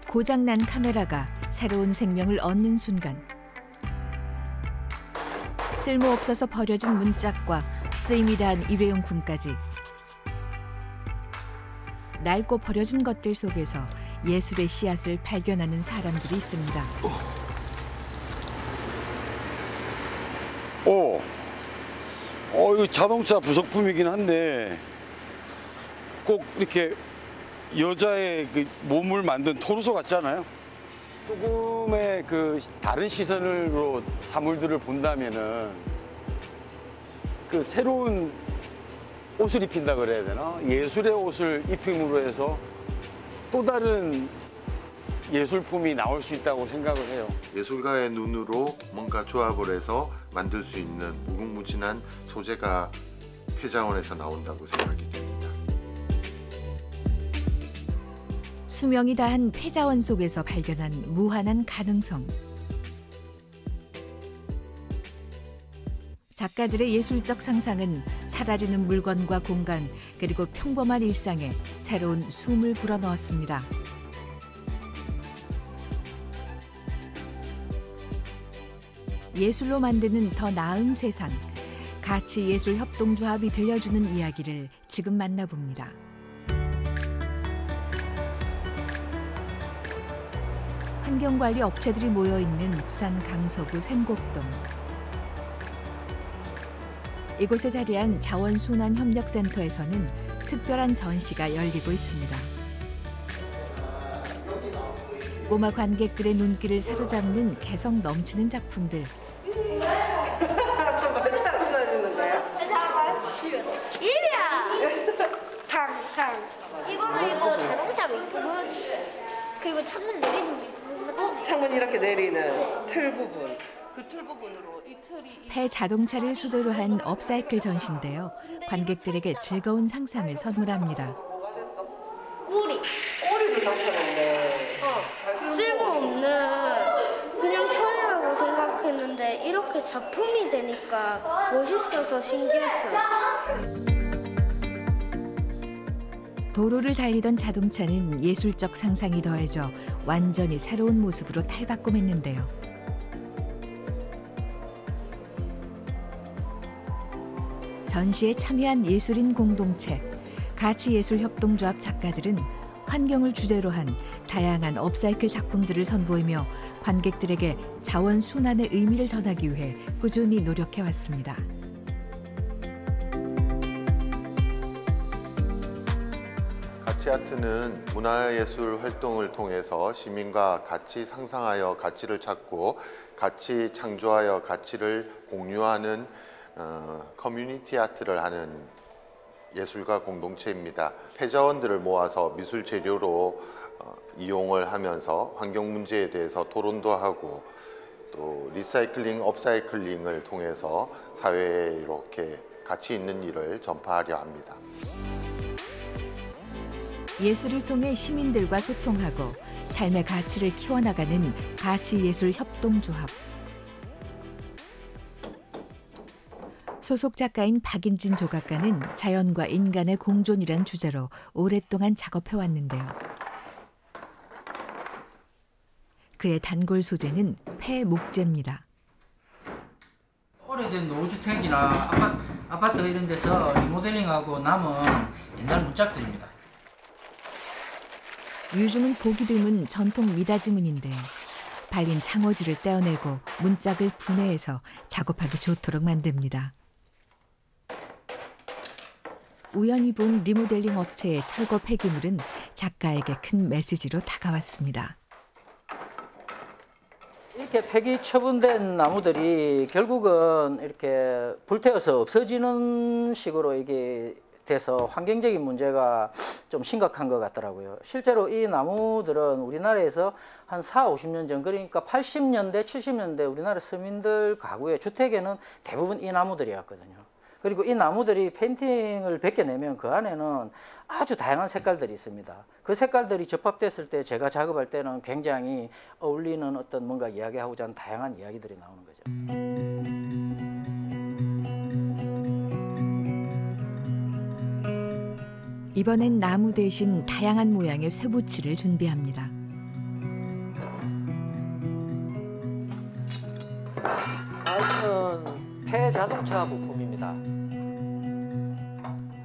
고장난 카메라가 새로운 생명을 얻는 순간, 쓸모없어서 버려진 문짝과 쓰임이 다한 일회용품까지 낡고 버려진 것들 속에서 예술의 씨앗을 발견하는 사람들이 있습니다. 이거 자동차 부속품이긴 한데 꼭 이렇게 여자의 그 몸을 만든 토르소 같잖아요. 조금의 그 다른 시선으로 사물들을 본다면은 그 새로운 옷을 입힌다 그래야 되나? 예술의 옷을 입힘으로 해서 또 다른 예술품이 나올 수 있다고 생각을 해요. 예술가의 눈으로 뭔가 조합을 해서 만들 수 있는 무궁무진한 소재가 폐자원에서 나온다고 생각이 됩니다. 수명이 다한 폐자원 속에서 발견한 무한한 가능성. 작가들의 예술적 상상은 사라지는 물건과 공간, 그리고 평범한 일상에 새로운 숨을 불어넣었습니다. 예술로 만드는 더 나은 세상, 가치예술협동조합이 들려주는 이야기를 지금 만나봅니다. 환경관리 업체들이 모여있는 부산 강서구 생곡동. 이곳에 자리한 자원순환협력센터에서는 특별한 전시가 열리고 있습니다. 꼬마 관객들의 눈길을 사로잡는 개성 넘치는 작품들. 이거 자동차 부분, 그리고 창문 내리는 부분. 창문 이렇게 내리는 틀 부분. 그 틀 부분으로 이 틀이 폐 자동차를 소재로 한 업사이클 전시인데요. 관객들에게 즐거운 상상을 선물합니다. 꼬리를 나타냈네. 쓸모없는 그냥 천이라고 생각했는데 이렇게 작품이 되니까 멋있어서 신기했어요. 도로를 달리던 자동차는 예술적 상상이 더해져 완전히 새로운 모습으로 탈바꿈했는데요. 전시에 참여한 예술인 공동체, 가치예술협동조합 작가들은 환경을 주제로 한 다양한 업사이클 작품들을 선보이며 관객들에게 자원순환의 의미를 전하기 위해 꾸준히 노력해왔습니다. 가치아트는 문화예술 활동을 통해서 시민과 같이 상상하여 가치를 찾고 같이 창조하여 가치를 공유하는 커뮤니티 아트를 하는 예술가 공동체입니다. 폐자원들을 모아서 미술 재료로 이용을 하면서 환경 문제에 대해서 토론도 하고 또 리사이클링, 업사이클링을 통해서 사회에 이렇게 가치 있는 일을 전파하려 합니다. 예술을 통해 시민들과 소통하고 삶의 가치를 키워나가는 가치예술협동조합. 소속 작가인 박인진 조각가는 자연과 인간의 공존이란 주제로 오랫동안 작업해왔는데요. 그의 단골 소재는 폐목재입니다. 오래된 노후주택이나 아파트 이런 데서 리모델링하고 남은 옛날 문짝들입니다. 유중은 보기 드문 전통 미닫이문인데 발린 창호지를 떼어내고 문짝을 분해해서 작업하기 좋도록 만듭니다. 우연히 본 리모델링 업체의 철거 폐기물은 작가에게 큰 메시지로 다가왔습니다. 이렇게 폐기 처분된 나무들이 결국은 이렇게 불태워서 없어지는 식으로 이게 돼서 환경적인 문제가 좀 심각한 것 같더라고요. 실제로 이 나무들은 우리나라에서 한 40, 50년 전, 그러니까 80년대, 70년대 우리나라 서민들 가구의 주택에는 대부분 이 나무들이었거든요. 그리고 이 나무들이 페인팅을 벗겨내면 그 안에는 아주 다양한 색깔들이 있습니다. 그 색깔들이 접합됐을 때 제가 작업할 때는 굉장히 어울리는 어떤 뭔가 이야기하고자 하는 다양한 이야기들이 나오는 거죠. 이번엔 나무 대신 다양한 모양의 쇠붙이를 준비합니다. 자동차 부품입니다.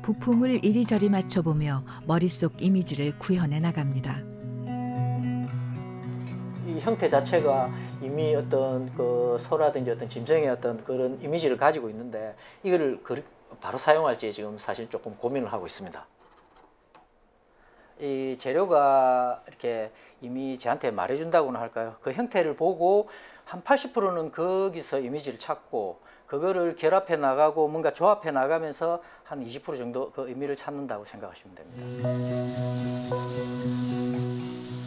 부품을 이리저리 맞춰보며 머릿속 이미지를 구현해 나갑니다. 이 형태 자체가 이미 어떤 그 소라든지 어떤 짐승의 어떤 그런 이미지를 가지고 있는데 이거를 바로 사용할지 지금 사실 조금 고민을 하고 있습니다. 이 재료가 이렇게 이미 저한테 말해준다고나 할까요? 그 형태를 보고 한 80%는 거기서 이미지를 찾고 그거를 결합해 나가고 뭔가 조합해 나가면서 한 20% 정도 그 의미를 찾는다고 생각하시면 됩니다.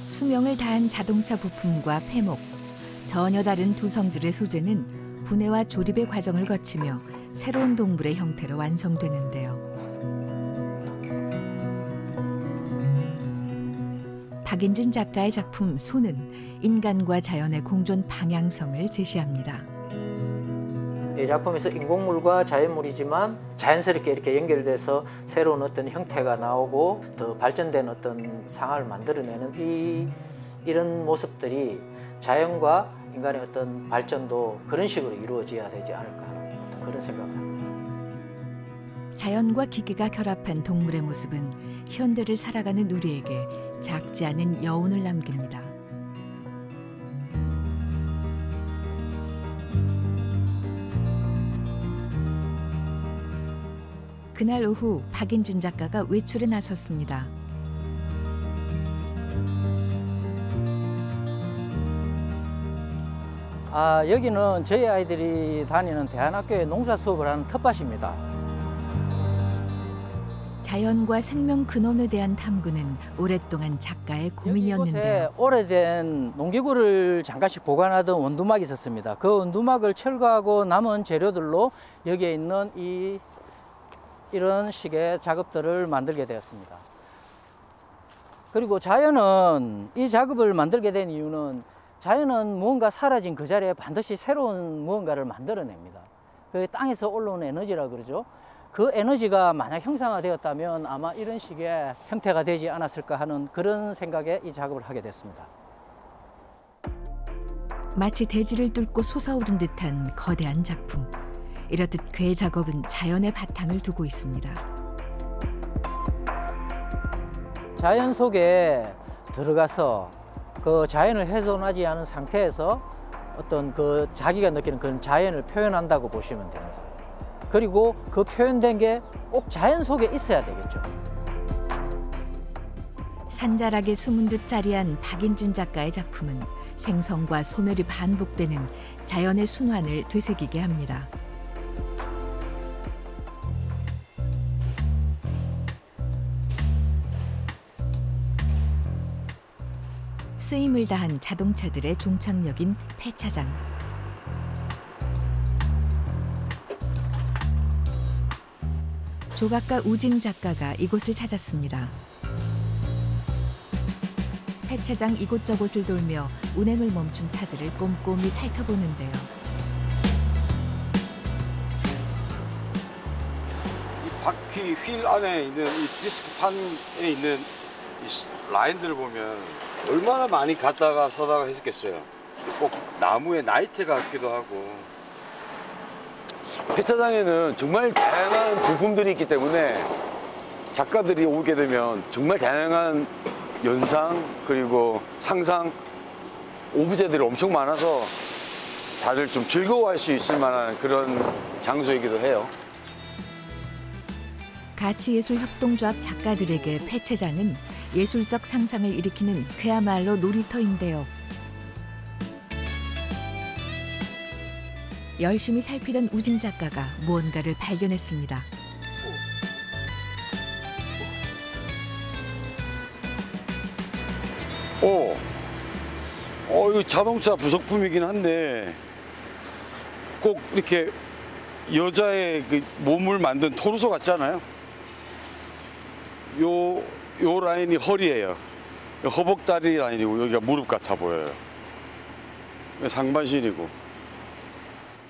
수명을 다한 자동차 부품과 폐목, 전혀 다른 두 성질의 소재는 분해와 조립의 과정을 거치며 새로운 동물의 형태로 완성되는데요. 박인진 작가의 작품 소는 인간과 자연의 공존 방향성을 제시합니다. 이 작품에서 인공물과 자연물이지만 자연스럽게 이렇게 연결돼서 새로운 어떤 형태가 나오고 더 발전된 어떤 상황을 만들어내는 이런 모습들이 자연과 인간의 어떤 발전도 그런 식으로 이루어져야 되지 않을까 하는 그런 생각을 합니다. 자연과 기계가 결합한 동물의 모습은 현대를 살아가는 우리에게 작지 않은 여운을 남깁니다. 그날 오후 박인진 작가가 외출에 나섰습니다. 여기는 저희 아이들이 다니는 대안학교의 농사 수업을 하는 텃밭입니다. 자연과 생명 근원에 대한 탐구는 오랫동안 작가의 고민이었는데요. 이곳에 오래된 농기구를 잠깐씩 보관하던 원두막이 있었습니다. 그 원두막을 철거하고 남은 재료들로 여기에 있는 이런 식의 작업들을 만들게 되었습니다. 그리고 자연은 이 작업을 만들게 된 이유는 자연은 무언가 사라진 그 자리에 반드시 새로운 무언가를 만들어냅니다. 그 땅에서 올라오는 에너지라 그러죠. 그 에너지가 만약 형상화되었다면 아마 이런 식의 형태가 되지 않았을까 하는 그런 생각에 이 작업을 하게 됐습니다. 마치 대지를 뚫고 솟아오른 듯한 거대한 작품. 이렇듯 그의 작업은 자연의 바탕을 두고 있습니다. 자연 속에 들어가서 그 자연을 훼손하지 않은 상태에서 어떤 그 자기가 느끼는 그런 자연을 표현한다고 보시면 됩니다. 그리고 그 표현된 게 꼭 자연 속에 있어야 되겠죠. 산자락에 숨은 듯 자리한 박인진 작가의 작품은 생성과 소멸이 반복되는 자연의 순환을 되새기게 합니다. 쓰임을 다한 자동차들의 종착역인 폐차장. 조각가 우진 작가가 이곳을 찾았습니다. 폐차장 이곳저곳을 돌며 운행을 멈춘 차들을 꼼꼼히 살펴보는데요. 이 바퀴 휠 안에 있는 이 디스크판에 있는 이 라인들을 보면 얼마나 많이 갔다가 서다가 했었겠어요. 꼭 나무에 나이테 같기도 하고. 폐차장에는 정말 다양한 부품들이 있기 때문에 작가들이 오게 되면 정말 다양한 연상 그리고 상상 오브제들이 엄청 많아서 다들 좀 즐거워할 수 있을 만한 그런 장소이기도 해요. 가치예술협동조합 작가들에게 폐차장은 예술적 상상을 일으키는 그야말로 놀이터인데요. 열심히 살피던 우진 작가가 무언가를 발견했습니다. 이거 자동차 부속품이긴 한데 꼭 이렇게 여자의 그 몸을 만든 토르소 같잖아요. 요 라인이 허리예요. 허벅다리 라인이고 여기가 무릎 같아 보여요. 상반신이고.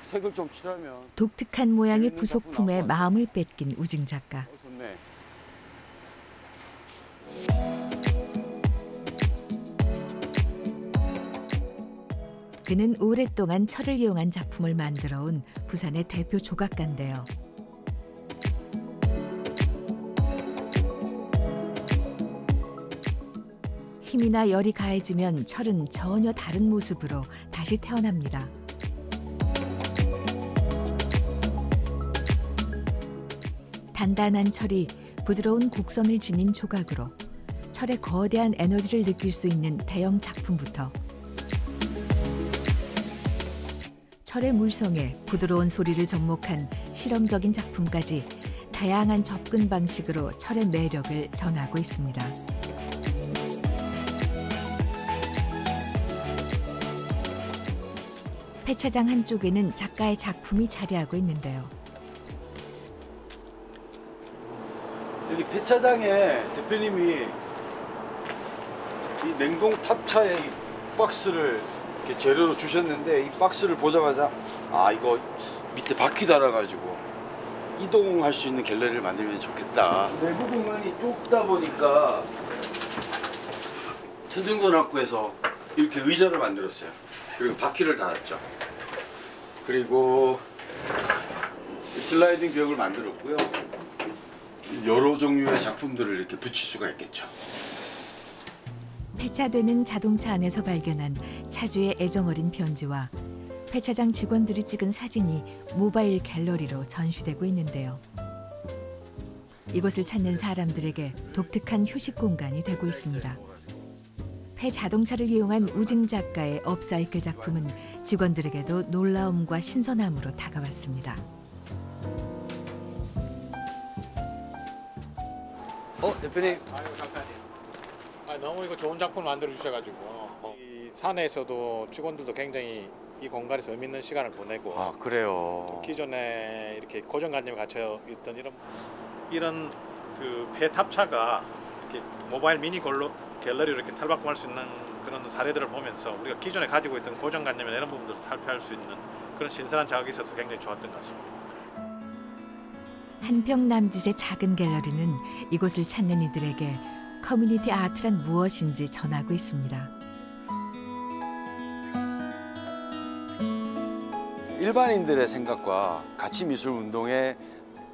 색을 좀 칠하면 독특한 모양의 부속품에 마음을 뺏긴 우진 작가. 좋네. 그는 오랫동안 철을 이용한 작품을 만들어 온 부산의 대표 조각가인데요. 힘이나 열이 가해지면 철은 전혀 다른 모습으로 다시 태어납니다. 단단한 철이 부드러운 곡선을 지닌 조각으로 철의 거대한 에너지를 느낄 수 있는 대형 작품부터 철의 물성에 부드러운 소리를 접목한 실험적인 작품까지 다양한 접근 방식으로 철의 매력을 전하고 있습니다. 폐차장 한쪽에는 작가의 작품이 자리하고 있는데요. 여기 폐차장에 대표님이 이 냉동 탑차에 이 박스를 이렇게 재료로 주셨는데 이 박스를 보자마자 아 이거 밑에 바퀴 달아가지고 이동할 수 있는 갤러리를 만들면 좋겠다. 내부 공간이 좁다 보니까 천정전학구에서 이렇게 의자를 만들었어요. 그리고 바퀴를 달았죠. 그리고 슬라이딩 벽을 만들었고요. 여러 종류의 작품들을 이렇게 붙일 수가 있겠죠. 폐차되는 자동차 안에서 발견한 차주의 애정어린 편지와 폐차장 직원들이 찍은 사진이 모바일 갤러리로 전시되고 있는데요. 이곳을 찾는 사람들에게 독특한 휴식 공간이 되고 있습니다. 폐자동차를 이용한 우징 작가의 업사이클 작품은 직원들에게도 놀라움과 신선함으로 다가왔습니다. 대표님. 너무 이거 좋은 작품을 만들어 주셔가지고 이 산에서도 직원들도 굉장히 이 공간에서 의미 있는 시간을 보내고 아 그래요. 기존에 이렇게 고정관념에 갇혀 있던 이런 그 폐탑차가 이렇게 모바일 미니 갤러리로 이렇게 탈바꿈할 수 있는 그런 사례들을 보면서 우리가 기존에 가지고 있던 고정관념이나 이런 부분들을 탈피할 수 있는 그런 신선한 자극이 있어서 굉장히 좋았던 것 같습니다. 한평 남짓의 작은 갤러리는 이곳을 찾는 이들에게 커뮤니티 아트란 무엇인지 전하고 있습니다. 일반인들의 생각과 가치미술운동의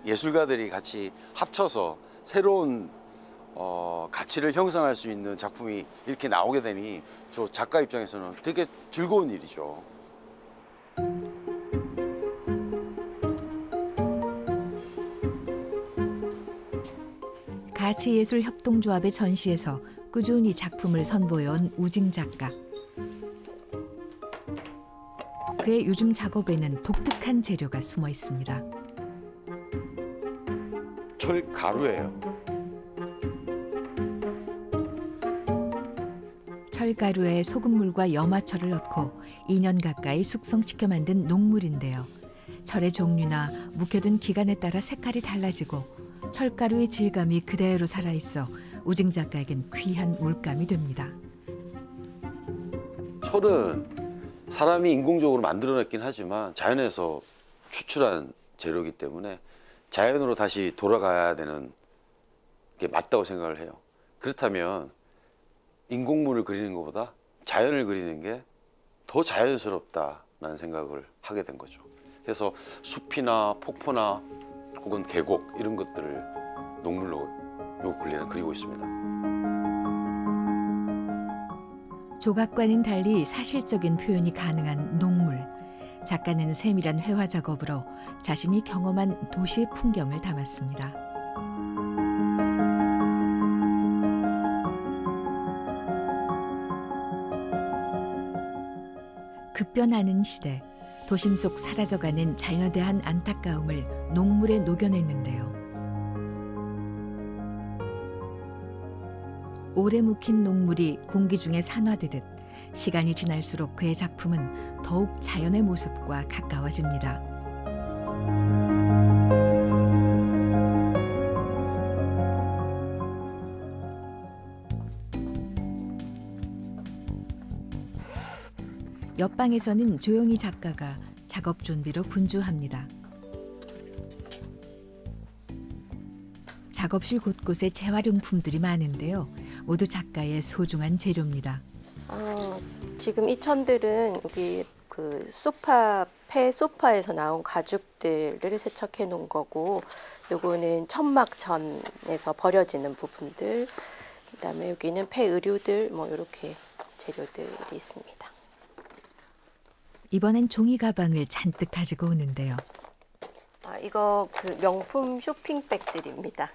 예술가들이 같이 합쳐서 새로운 가치를 형성할 수 있는 작품이 이렇게 나오게 되니 저 작가 입장에서는 되게 즐거운 일이죠. 가치예술협동조합의 전시에서 꾸준히 작품을 선보여온 우징 작가. 그의 요즘 작업에는 독특한 재료가 숨어 있습니다. 철가루예요. 철가루에 소금물과 염화철을 넣고 2년 가까이 숙성시켜 만든 녹물인데요. 철의 종류나 묵혀둔 기간에 따라 색깔이 달라지고 철가루의 질감이 그대로 살아있어 우징 작가에겐 귀한 물감이 됩니다. 철은 사람이 인공적으로 만들어냈긴 하지만 자연에서 추출한 재료이기 때문에 자연으로 다시 돌아가야 되는 게 맞다고 생각을 해요. 그렇다면 인공물을 그리는 것보다 자연을 그리는 게 더 자연스럽다는 생각을 하게 된 거죠. 그래서 숲이나 폭포나 혹은 계곡 이런 것들을 녹물로 요 근래는 그리고 있습니다. 조각과는 달리 사실적인 표현이 가능한 녹물. 작가는 세밀한 회화 작업으로 자신이 경험한 도시의 풍경을 담았습니다. 급변하는 시대, 도심 속 사라져가는 자연에 대한 안타까움을 녹물에 녹여냈는데요. 오래 묵힌 녹물이 공기 중에 산화되듯 시간이 지날수록 그의 작품은 더욱 자연의 모습과 가까워집니다. 옆방에서는 조용히 작가가 작업 준비로 분주합니다. 작업실 곳곳에 재활용품들이 많은데요. 모두 작가의 소중한 재료입니다. 지금 이 천들은 여기 그 폐 소파에서 나온 가죽들을 세척해 놓은 거고, 요거는 천막천에서 버려지는 부분들, 그다음에 여기는 폐 의류들, 뭐 이렇게 재료들이 있습니다. 이번엔 종이 가방을 잔뜩 가지고 오는데요. 이거 그 명품 쇼핑백들입니다.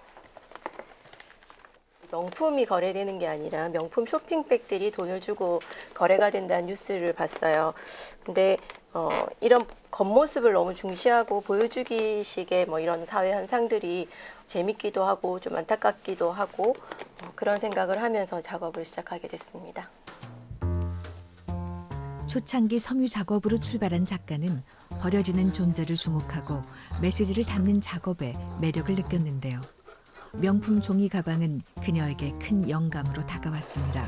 명품이 거래되는 게 아니라 명품 쇼핑백들이 돈을 주고 거래가 된다는 뉴스를 봤어요. 근데 이런 겉모습을 너무 중시하고 보여주기식의 뭐 이런 사회 현상들이 재밌기도 하고 좀 안타깝기도 하고 그런 생각을 하면서 작업을 시작하게 됐습니다. 초창기 섬유 작업으로 출발한 작가는 버려지는 존재를 주목하고 메시지를 담는 작업에 매력을 느꼈는데요. 명품 종이 가방은 그녀에게 큰 영감으로 다가왔습니다.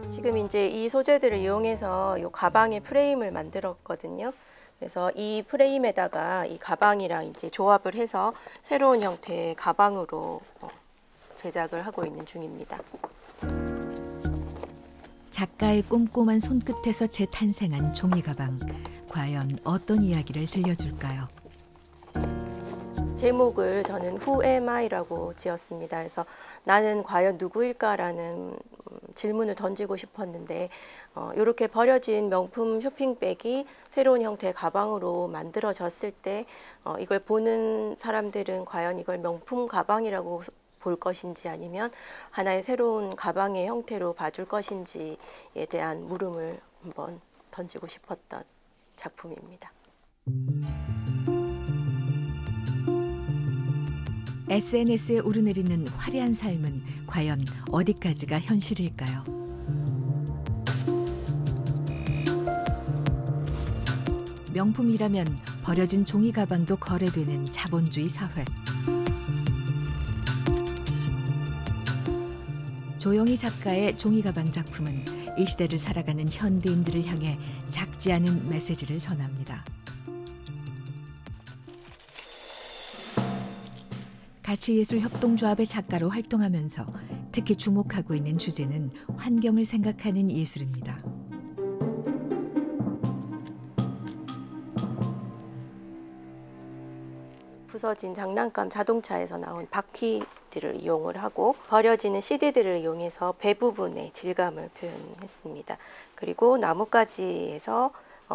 지금 이제 이 소재들을 이용해서 이 가방의 프레임을 만들었거든요. 그래서 이 프레임에다가 이 가방이랑 이제 조합을 해서 새로운 형태의 가방으로 제작을 하고 있는 중입니다. 작가의 꼼꼼한 손끝에서 재탄생한 종이 가방. 과연 어떤 이야기를 들려줄까요? 제목을 저는 Who am I라고 지었습니다. 그래서 나는 과연 누구일까라는 질문을 던지고 싶었는데 이렇게 버려진 명품 쇼핑백이 새로운 형태의 가방으로 만들어졌을 때 이걸 보는 사람들은 과연 이걸 명품 가방이라고 볼 것인지 아니면 하나의 새로운 가방의 형태로 봐줄 것인지에 대한 물음을 한번 던지고 싶었던 작품입니다. SNS에 오르내리는 화려한 삶은 과연 어디까지가 현실일까요? 명품이라면 버려진 종이 가방도 거래되는 자본주의 사회. 조영희 작가의 종이 가방 작품은 이 시대를 살아가는 현대인들을 향해 작지 않은 메시지를 전합니다. 가치예술협동조합의 작가로 활동하면서 특히 주목하고 있는 주제는 환경을 생각하는 예술입니다. 부서진 장난감 자동차에서 나온 바퀴들을 이용을 하고 버려지는 CD들을 이용해서 배 부분의 질감을 표현했습니다. 그리고 나뭇가지에서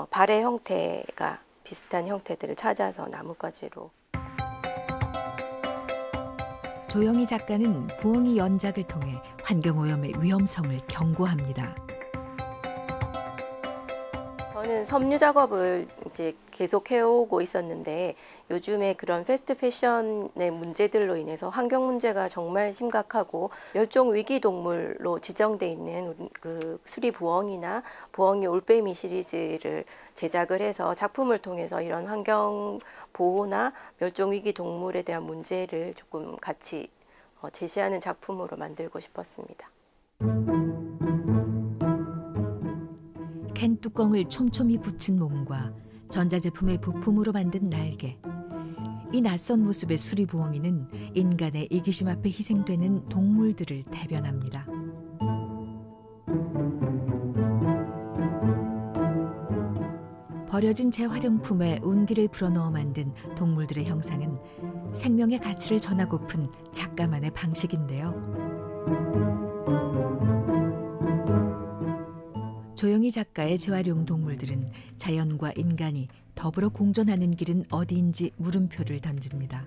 발의 형태가 비슷한 형태들을 찾아서 나뭇가지로. 조영희 작가는 부엉이 연작을 통해 환경오염의 위험성을 경고합니다. 저는 섬유 작업을 이제 계속 해오고 있었는데 요즘에 그런 패스트 패션의 문제들로 인해서 환경 문제가 정말 심각하고 멸종 위기 동물로 지정돼 있는 그 수리 부엉이나 부엉이 올빼미 시리즈를 제작을 해서 작품을 통해서 이런 환경 보호나 멸종 위기 동물에 대한 문제를 조금 같이 제시하는 작품으로 만들고 싶었습니다. 캔 뚜껑을 촘촘히 붙인 몸과 전자제품의 부품으로 만든 날개. 이 낯선 모습의 수리부엉이는 인간의 이기심 앞에 희생되는 동물들을 대변합니다. 버려진 재활용품에 운기를 불어넣어 만든 동물들의 형상은 생명의 가치를 전하고픈 작가만의 방식인데요. 조영희 작가의 재활용 동물들은 자연과 인간이 더불어 공존하는 길은 어디인지 물음표를 던집니다.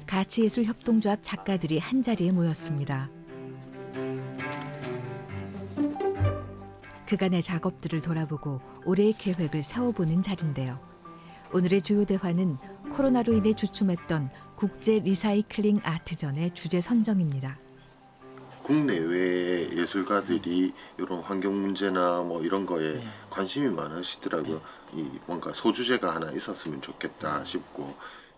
가치예술협동조합 작가들이 한자리에 모였습니다. 그간의 작업들을 돌아보고 올해의 계획을 세워보는 자리인데요. 오늘의 주요 대화는 코로나로 인해 주춤했던 국제 리사이클링 아트전의 주제 선정입니다. 국내외 예술가들이 이런 환경 문제나 뭐 이런 거에 관심이 많으시더라고요. 이 뭔가 소주제가 하나 있었으면 좋겠다 싶고,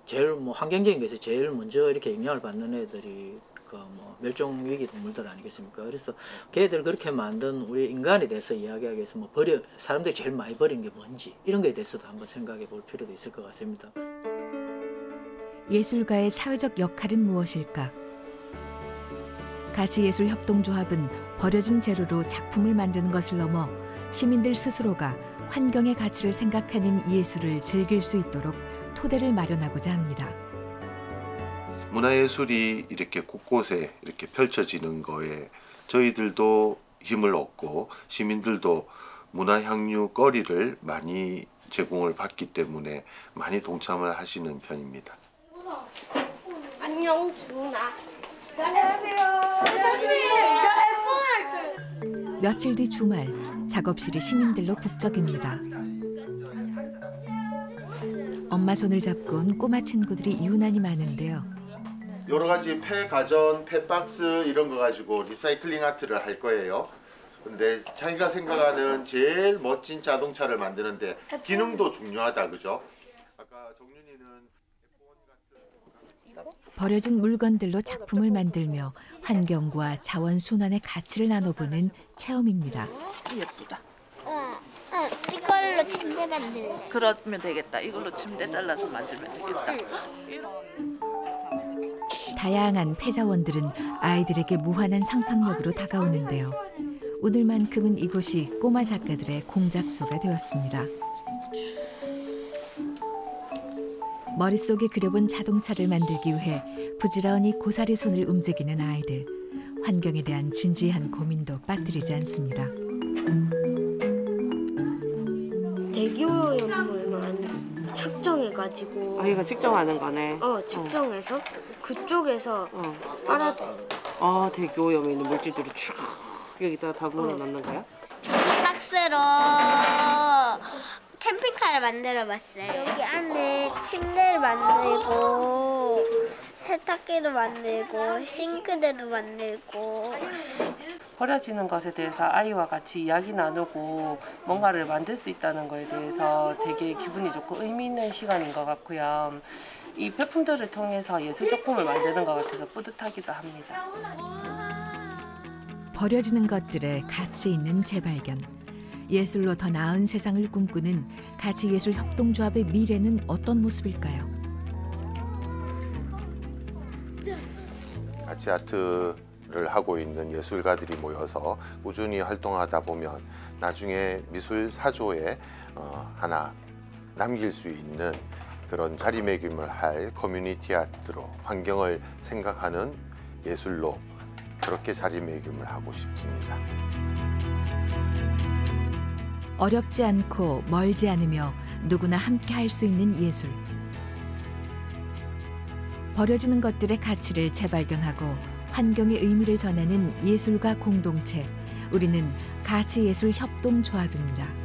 제일 뭐 환경적인 것에서 제일 먼저 이렇게 영향을 받는 애들이 그 뭐 멸종 위기 동물들 아니겠습니까? 그래서 걔들 그렇게 만든 우리 인간에 대해서 이야기하기 위해서 뭐 사람들이 제일 많이 버린 게 뭔지 이런 거에 대해서도 한번 생각해 볼 필요도 있을 것 같습니다. 예술가의 사회적 역할은 무엇일까? 가치예술협동조합은 버려진 재료로 작품을 만드는 것을 넘어 시민들 스스로가 환경의 가치를 생각하는 예술을 즐길 수 있도록 토대를 마련하고자 합니다. 문화예술이 이렇게 곳곳에 이렇게 펼쳐지는 거에 저희들도 힘을 얻고 시민들도 문화향유거리를 많이 제공을 받기 때문에 많이 동참을 하시는 편입니다. 안녕 준아. 며칠 뒤 주말, 작업실이 시민들로 북적입니다. 엄마 손을 잡고 온 꼬마 친구들이 유난히 많은데요. 여러 가지 폐 가전, 폐 박스 이런 거 가지고 리사이클링 아트를 할 거예요. 근데 자기가 생각하는 제일 멋진 자동차를 만드는데 기능도 중요하다, 그죠? 아까 정윤이는 버려진 물건들로 작품을 만들며 환경과 자원 순환의 가치를 나눠보는 체험입니다. 예쁘다. 응, 이걸로 침대 만들래. 그러면 되겠다. 이걸로 침대 잘라서 만들면 되겠다. 다양한 폐자원들은 아이들에게 무한한 상상력으로 다가오는데요. 오늘만큼은 이곳이 꼬마 작가들의 공작소가 되었습니다. 머릿속에 그려본 자동차를 만들기 위해 부지런히 고사리 손을 움직이는 아이들. 환경에 대한 진지한 고민도 빠뜨리지 않습니다. 대기오염물만 측정해가지고 아이가 측정하는 거네. 측정해서 그쪽에서 빨아들여. 아, 대기오염에 있는 물질들을 쭉 여기다가 다 몰아넣는 거야? 박스로 캠핑카를 만들어봤어요. 여기 안에 침대를 만들고 세탁기도 만들고 싱크대도 만들고. 버려지는 것에 대해서 아이와 같이 이야기 나누고 뭔가를 만들 수 있다는 것에 대해서 되게 기분이 좋고 의미 있는 시간인 것 같고요. 이 폐품들을 통해서 예술 작품을 만드는 것 같아서 뿌듯하기도 합니다. 버려지는 것들의 가치 있는 재발견. 예술로 더 나은 세상을 꿈꾸는 가치예술협동조합의 미래는 어떤 모습일까요? 가치 아트를 하고 있는 예술가들이 모여서 꾸준히 활동하다 보면 나중에 미술 사조에 하나 남길 수 있는 그런 자리매김을 할 커뮤니티 아트로 환경을 생각하는 예술로 그렇게 자리매김을 하고 싶습니다. 어렵지 않고 멀지 않으며 누구나 함께 할 수 있는 예술. 버려지는 것들의 가치를 재발견하고 환경의 의미를 전하는 예술가 공동체. 우리는 가치예술협동조합입니다.